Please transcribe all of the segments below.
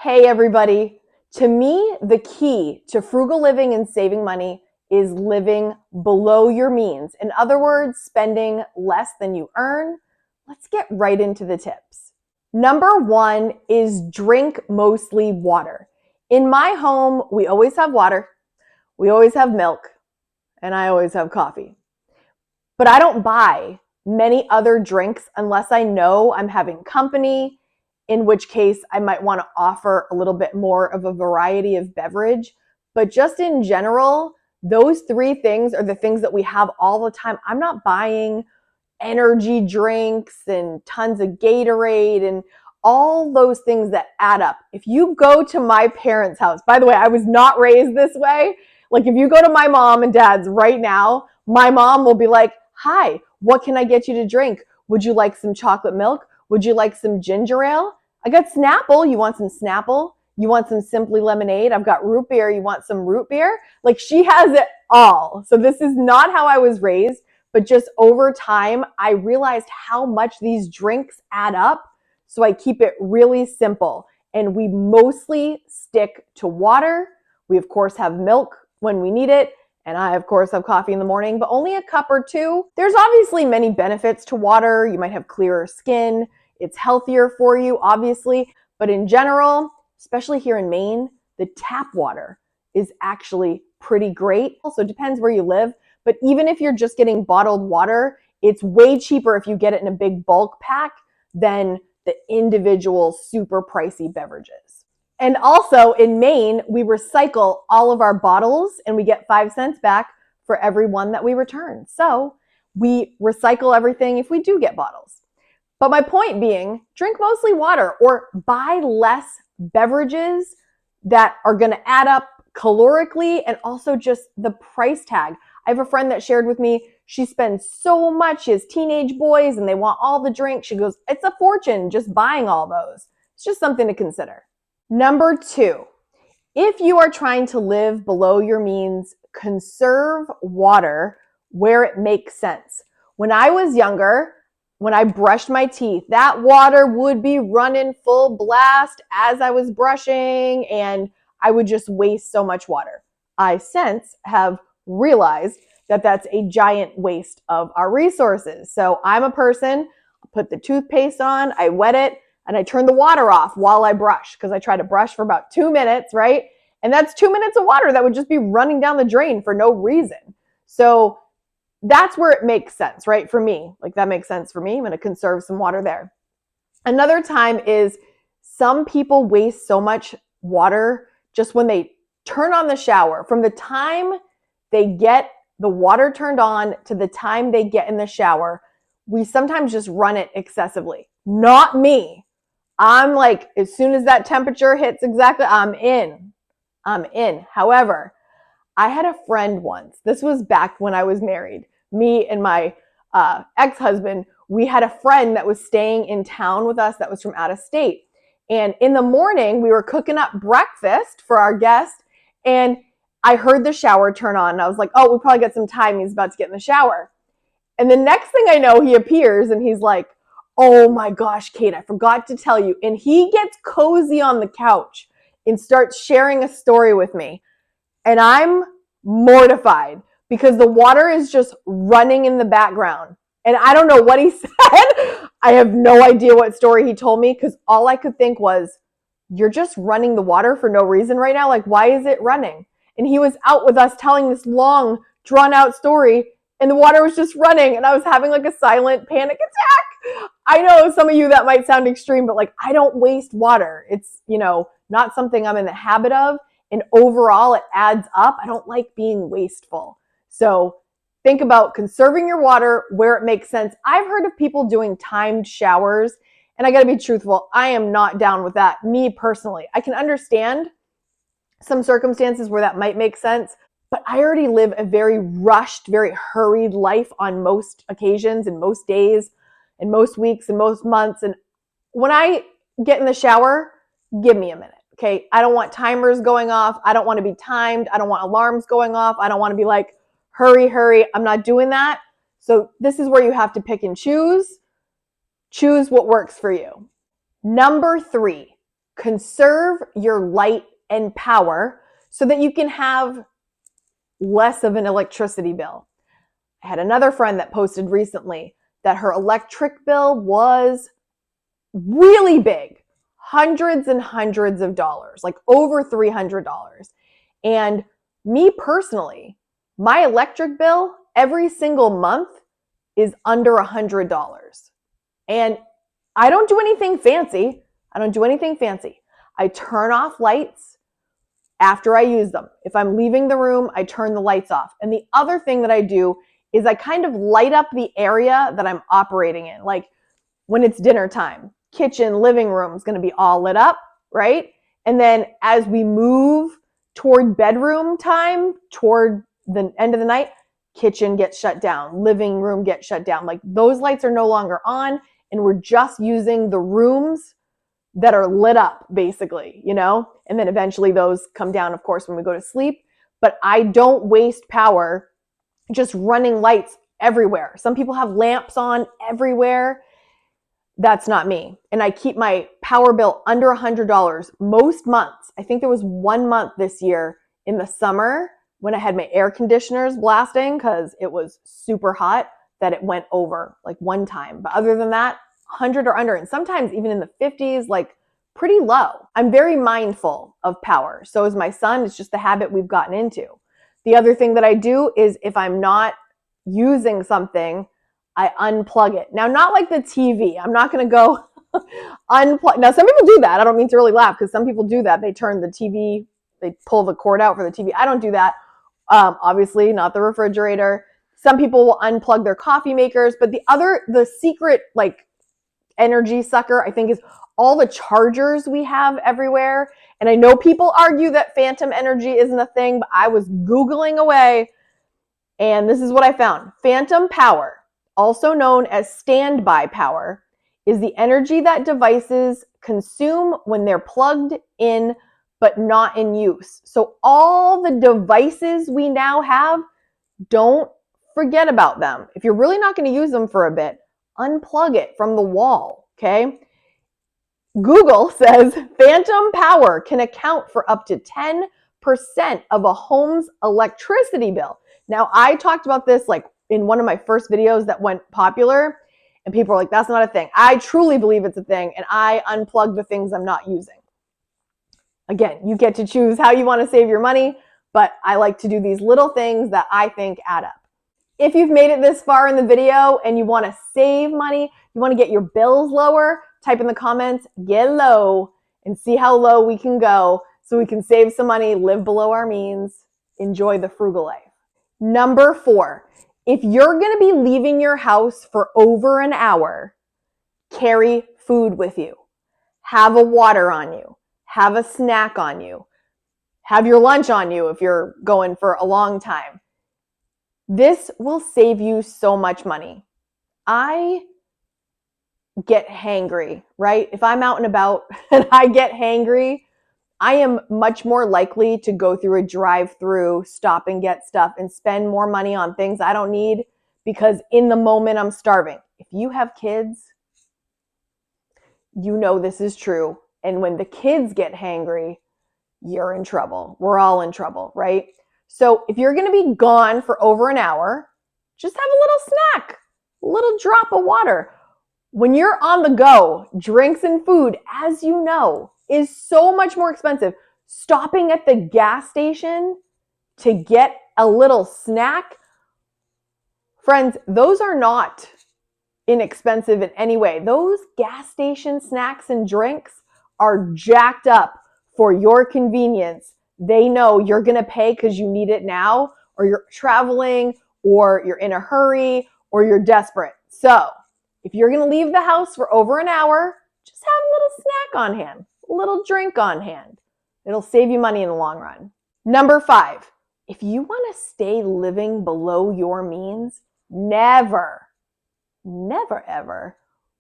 Hey everybody. To me, the key to frugal living and saving money is living below your means. In other words, spending less than you earn. Let's get right into the tips. Number one is drink mostly water. In my home, we always have water, we always have milk, and I always have coffee. But I don't buy many other drinks unless I know I'm having company, in which case I might want to offer a little bit more of a variety of beverage. But just in general, those three things are the things that we have all the time. I'm not buying energy drinks and tons of Gatorade and all those things that add up. If you go to my parents' house, by the way, I was not raised this way. Like if you go to my mom and dad's right now, my mom will be like, "Hi, what can I get you to drink? Would you like some chocolate milk? Would you like some ginger ale? I got Snapple. You want some Snapple? You want some Simply Lemonade? I've got root beer. You want some root beer?" Like she has it all. So this is not how I was raised, but just over time, I realized how much these drinks add up. So I keep it really simple. And we mostly stick to water. We, of course, have milk when we need it. And I, of course, have coffee in the morning, but only a cup or two. There's obviously many benefits to water. You might have clearer skin. It's healthier for you, obviously. But in general, especially here in Maine, the tap water is actually pretty great. Also, it depends where you live. But even if you're just getting bottled water, it's way cheaper if you get it in a big bulk pack than the individual super pricey beverages. And also in Maine, we recycle all of our bottles and we get 5 cents back for every one that we return. So we recycle everything if we do get bottles. But my point being, drink mostly water or buy less beverages that are going to add up calorically and also just the price tag. I have a friend that shared with me, she spends so much, she has teenage boys and they want all the drinks. She goes, it's a fortune just buying all those. It's just something to consider. Number two, if you are trying to live below your means, conserve water where it makes sense. When I was younger, when I brushed my teeth, that water would be running full blast as I was brushing and I would just waste so much water. I since have realized that that's a giant waste of our resources. So I'm a person, I put the toothpaste on, I wet it, and I turn the water off while I brush because I try to brush for about 2 minutes, right? And that's 2 minutes of water that would just be running down the drain for no reason. So that's where it makes sense, right? For me, like that makes sense for me. I'm going to conserve some water there. Another time is some people waste so much water just when they turn on the shower. From the time they get the water turned on to the time they get in the shower, we sometimes just run it excessively. Not me. I'm like, as soon as that temperature hits exactly, I'm in. However, I had a friend once. This was back when I was married. Me and my ex-husband, we had a friend that was staying in town with us that was from out of state. And in the morning, we were cooking up breakfast for our guest. And I heard the shower turn on. And I was like, oh, we probably got some time. He's about to get in the shower. And the next thing I know, he appears and he's like, oh my gosh, Kate, I forgot to tell you. And he gets cozy on the couch and starts sharing a story with me. And I'm mortified because the water is just running in the background. And I don't know what he said. I have no idea what story he told me because all I could think was, you're just running the water for no reason right now? Like, why is it running? And he was out with us telling this long, drawn out story and the water was just running and I was having like a silent panic attack. I know some of you that might sound extreme, but like I don't waste water. It's, not something I'm in the habit of. And overall, it adds up. I don't like being wasteful. So think about conserving your water where it makes sense. I've heard of people doing timed showers, and I got to be truthful. I am not down with that, me personally. I can understand some circumstances where that might make sense, but I already live a very rushed, very hurried life on most occasions and most days and most weeks and most months. And when I get in the shower, give me a minute. Okay, I don't want timers going off. I don't want to be timed. I don't want alarms going off. I don't want to be like, hurry, hurry. I'm not doing that. So this is where you have to pick and choose. Choose what works for you. Number three, Conserve your light and power so that you can have less of an electricity bill. I had another friend that posted recently that her electric bill was really big, hundreds and hundreds of dollars, like over $300. And me personally, my electric bill every single month is under $100. And I don't do anything fancy. I turn off lights after I use them. If I'm leaving the room, I turn the lights off. And the other thing that I do is I kind of light up the area that I'm operating in. Like when it's dinner time, kitchen, living room is going to be all lit up, right? And then as we move toward bedroom time, toward the end of the night, kitchen gets shut down, living room gets shut down. Like those lights are no longer on, and we're just using the rooms that are lit up, basically, you know? And then eventually those come down, of course, when we go to sleep. But I don't waste power just running lights everywhere. Some people have lamps on everywhere. That's not me. And I keep my power bill under $100 most months. I think there was 1 month this year in the summer when I had my air conditioners blasting because it was super hot that it went over like one time. But other than that, 100 or under, and sometimes even in the 50s, like pretty low. I'm very mindful of power. So is my son. It's just the habit we've gotten into. The other thing that I do is if I'm not using something, I unplug it. Now, not like the TV. I'm not going to go unplug. Now, some people do that. I don't mean to really laugh because some people do that. They turn the TV, they pull the cord out for the TV. I don't do that. Obviously, not the refrigerator. Some people will unplug their coffee makers. But the secret like energy sucker, I think, is all the chargers we have everywhere. And I know people argue that phantom energy isn't a thing, but I was Googling away and this is what I found. Phantom power, also known as standby power, is the energy that devices consume when they're plugged in but not in use. So all the devices we now have, don't forget about them. If you're really not going to use them for a bit, unplug it from the wall, okay? Google says phantom power can account for up to 10% of a home's electricity bill. Now, I talked about this like in one of my first videos that went popular, and people are like, that's not a thing. I truly believe it's a thing, and I unplug the things I'm not using. Again, you get to choose how you want to save your money, but I like to do these little things that I think add up. If you've made it this far in the video and you want to save money, you want to get your bills lower, type in the comments, get low, and see how low we can go so we can save some money, live below our means, enjoy the frugal life. Number 4, if you're going to be leaving your house for over an hour, carry food with you. Have a water on you. Have a snack on you. Have your lunch on you if you're going for a long time. This will save you so much money. I get hangry, right? If I'm out and about and I get hangry, I am much more likely to go through a drive-through, stop and get stuff, and spend more money on things I don't need because in the moment I'm starving. If you have kids, you know this is true. And when the kids get hangry, you're in trouble. We're all in trouble, right? So if you're going to be gone for over an hour, just have a little snack, a little drop of water. When you're on the go, drinks and food, as you know, is so much more expensive. Stopping at the gas station to get a little snack, friends, those are not inexpensive in any way. Those gas station snacks and drinks are jacked up for your convenience. They know you're going to pay because you need it now, or you're traveling, or you're in a hurry, or you're desperate. So if you're going to leave the house for over an hour, just have a little snack on hand, a little drink on hand. It'll save you money in the long run. Number 5, if you want to stay living below your means, never ever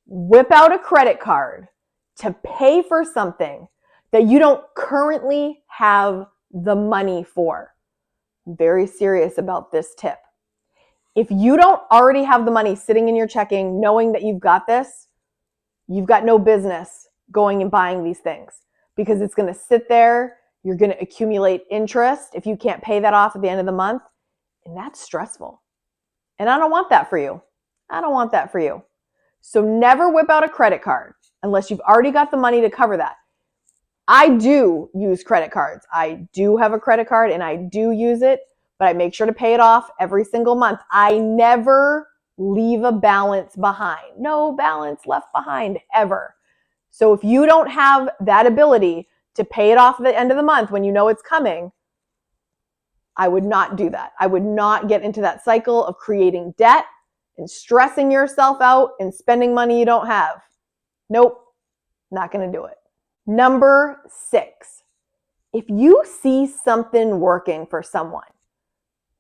whip out a credit card to pay for something that you don't currently have the money for. I'm very serious about this tip. If you don't already have the money sitting in your checking, knowing that you've got this, you've got no business going and buying these things. because it's going to sit there. You're going to accumulate interest if you can't pay that off at the end of the month. And that's stressful. And I don't want that for you. I don't want that for you. So never whip out a credit card unless you've already got the money to cover that. I do use credit cards. I do have a credit card and I do use it, but I make sure to pay it off every single month. I never leave a balance behind. No balance left behind ever. So if you don't have that ability to pay it off at the end of the month when you know it's coming, I would not do that. I would not get into that cycle of creating debt and stressing yourself out and spending money you don't have. Nope, not going to do it. Number 6, if you see something working for someone,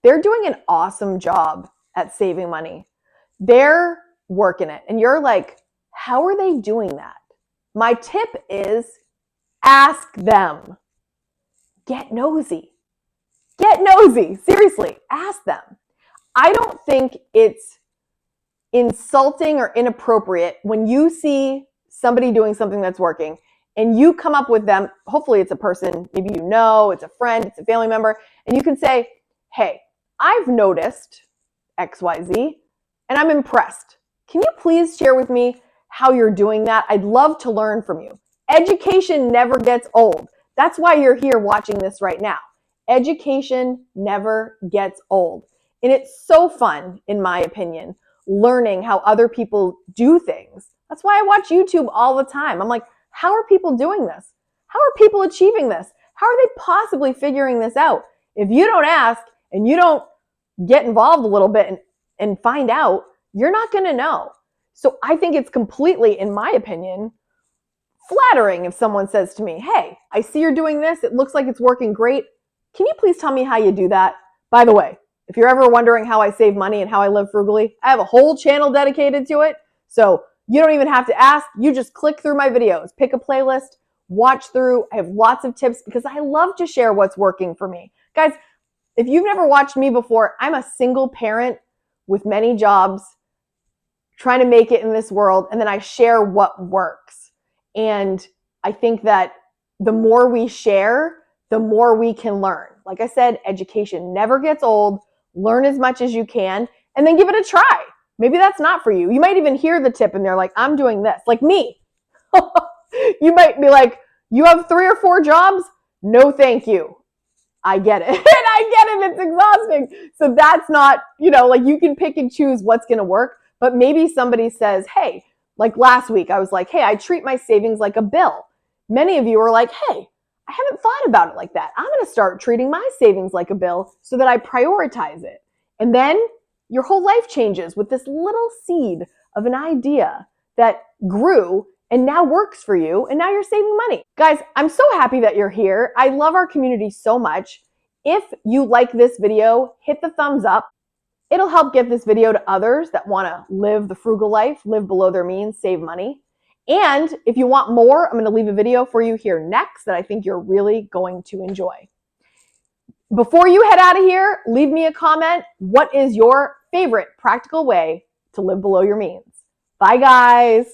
they're doing an awesome job at saving money. They're working it. And you're like, how are they doing that? My tip is ask them. Get nosy. Get nosy. Seriously, ask them. I don't think it's insulting or inappropriate when you see somebody doing something that's working and you come up with them. Hopefully it's a person, maybe you know, it's a friend, it's a family member, and you can say, hey, I've noticed XYZ and I'm impressed. Can you please share with me how you're doing that? I'd love to learn from you. Education never gets old. That's why you're here watching this right now. Education never gets old. And it's so fun, in my opinion, learning how other people do things. That's why I watch YouTube all the time. I'm like, how are people doing this? How are people achieving this? How are they possibly figuring this out? If you don't ask and you don't get involved a little bit and find out, you're not going to know. So I think it's completely, in my opinion, flattering if someone says to me, hey, I see you're doing this. It looks like it's working great. Can you please tell me how you do that? By the way, if you're ever wondering how I save money and how I live frugally, I have a whole channel dedicated to it. So you don't even have to ask. You just click through my videos, pick a playlist, watch through. I have lots of tips because I love to share what's working for me. Guys, if you've never watched me before, I'm a single parent with many jobs trying to make it in this world. And then I share what works. And I think that the more we share, the more we can learn. Like I said, education never gets old. Learn as much as you can and then give it a try. Maybe that's not for you. You might even hear the tip and they're like, I'm doing this. Like me. You might be like, you have 3 or 4 jobs? No, thank you. I get it. And I get it. It's exhausting. So that's not, like you can pick and choose what's going to work. But maybe somebody says, hey, like last week, I was like, hey, I treat my savings like a bill. Many of you are like, hey, I haven't thought about it like that. I'm going to start treating my savings like a bill so that I prioritize it. And then your whole life changes with this little seed of an idea that grew and now works for you. And now you're saving money. Guys, I'm so happy that you're here. I love our community so much. If you like this video, hit the thumbs up. It'll help get this video to others that want to live the frugal life, live below their means, save money. And if you want more, I'm going to leave a video for you here next that I think you're really going to enjoy. Before you head out of here, leave me a comment. What is your favorite practical way to live below your means? Bye, guys.